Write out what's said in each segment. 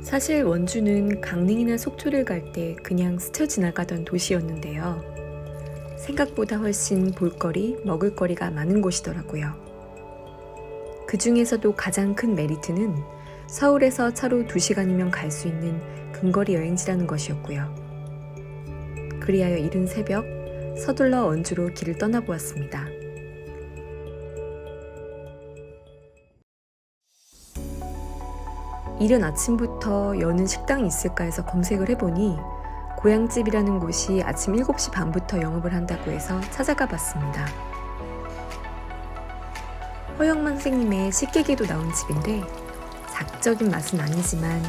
사실 원주는 강릉이나 속초를 갈 때 그냥 스쳐 지나가던 도시였는데요. 생각보다 훨씬 볼거리, 먹을거리가 많은 곳이더라고요. 그 중에서도 가장 큰 메리트는 서울에서 차로 2시간이면 갈 수 있는 근거리 여행지라는 것이었고요. 그리하여 이른 새벽 서둘러 원주로 길을 떠나보았습니다. 이른 아침부터 여는 식당이 있을까 해서 검색을 해보니 고향집이라는 곳이 아침 7시 반부터 영업을 한다고 해서 찾아가 봤습니다. 허영만 선생님의 식객에도 나온 집인데 자극적인 맛은 아니지만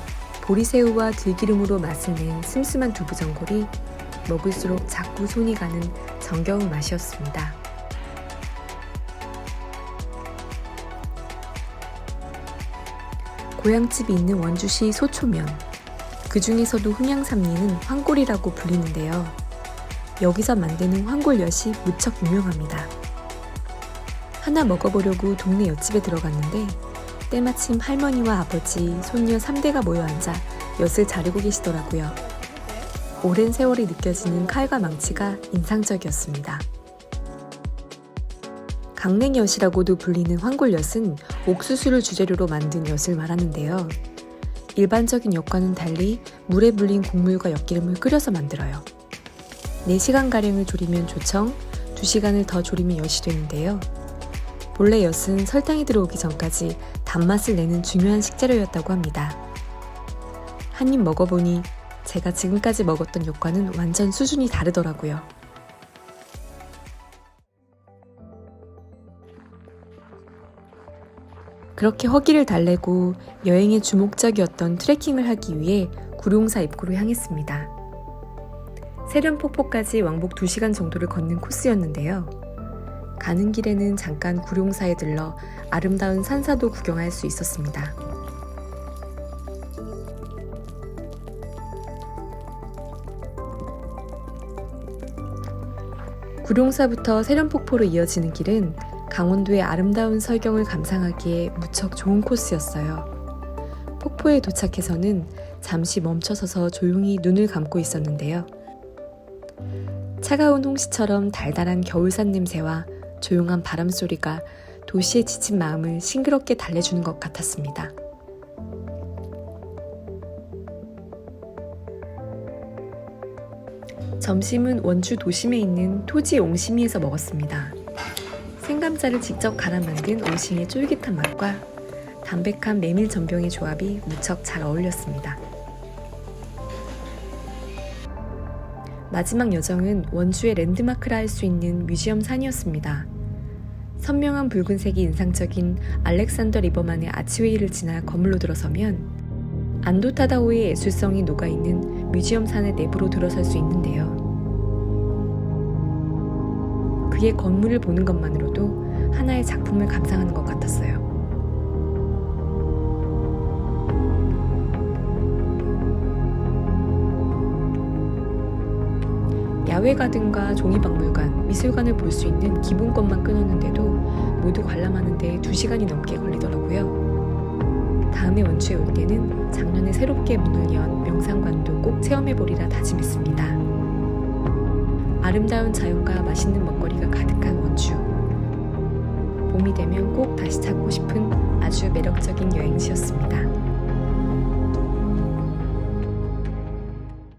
보리새우와 들기름으로 맛을 낸 슴슴한 두부전골이 먹을수록 자꾸 손이 가는 정겨운 맛이었습니다. 고향집이 있는 원주시 소초면, 그 중에서도 흥양삼리는 황골이라고 불리는데요. 여기서 만드는 황골엿이 무척 유명합니다. 하나 먹어보려고 동네 엿집에 들어갔는데 때마침 할머니와 아버지, 손녀 3대가 모여 앉아 엿을 자르고 계시더라고요. 오랜 세월이 느껴지는 칼과 망치가 인상적이었습니다. 강냉엿이라고도 불리는 황골엿은 옥수수를 주재료로 만든 엿을 말하는데요. 일반적인 엿과는 달리 물에 불린 곡물과 엿기름을 끓여서 만들어요. 4시간가량을 졸이면 조청, 2시간을 더 졸이면 엿이 되는데요. 본래 엿은 설탕이 들어오기 전까지 단맛을 내는 중요한 식재료였다고 합니다. 한 입 먹어보니 제가 지금까지 먹었던 엿과는 완전 수준이 다르더라고요. 그렇게 허기를 달래고 여행의 주목적이었던 트레킹을 하기 위해 구룡사 입구로 향했습니다. 세련폭포까지 왕복 2시간 정도를 걷는 코스였는데요. 가는 길에는 잠깐 구룡사에 들러 아름다운 산사도 구경할 수 있었습니다. 구룡사부터 세련폭포로 이어지는 길은 강원도의 아름다운 설경을 감상하기에 무척 좋은 코스였어요. 폭포에 도착해서는 잠시 멈춰서서 조용히 눈을 감고 있었는데요. 차가운 홍시처럼 달달한 겨울산 냄새와 조용한 바람 소리가 도시에 지친 마음을 싱그럽게 달래주는 것 같았습니다. 점심은 원주 도심에 있는 토지 옹심이에서 먹었습니다. 생감자를 직접 갈아 만든 옹심이의 쫄깃한 맛과 담백한 메밀 전병의 조합이 무척 잘 어울렸습니다. 마지막 여정은 원주의 랜드마크라 할 수 있는 뮤지엄 산이었습니다. 선명한 붉은색이 인상적인 알렉산더 리버만의 아치웨이를 지나 건물로 들어서면 안도타다오의 예술성이 녹아있는 뮤지엄 산의 내부로 들어설 수 있는데요. 그의 건물을 보는 것만으로도 하나의 작품을 감상하는 것 같았어요. 야외 가든과 종이박물관, 미술관을 볼 수 있는 기본권만 끊었는데도 모두 관람하는 데 2시간이 넘게 걸리더라고요. 다음에 원주에 올 때는 작년에 새롭게 문을 연 명상관도 꼭 체험해보리라 다짐했습니다. 아름다운 자연과 맛있는 먹거리가 가득한 원주. 봄이 되면 꼭 다시 찾고 싶은 아주 매력적인 여행지였습니다.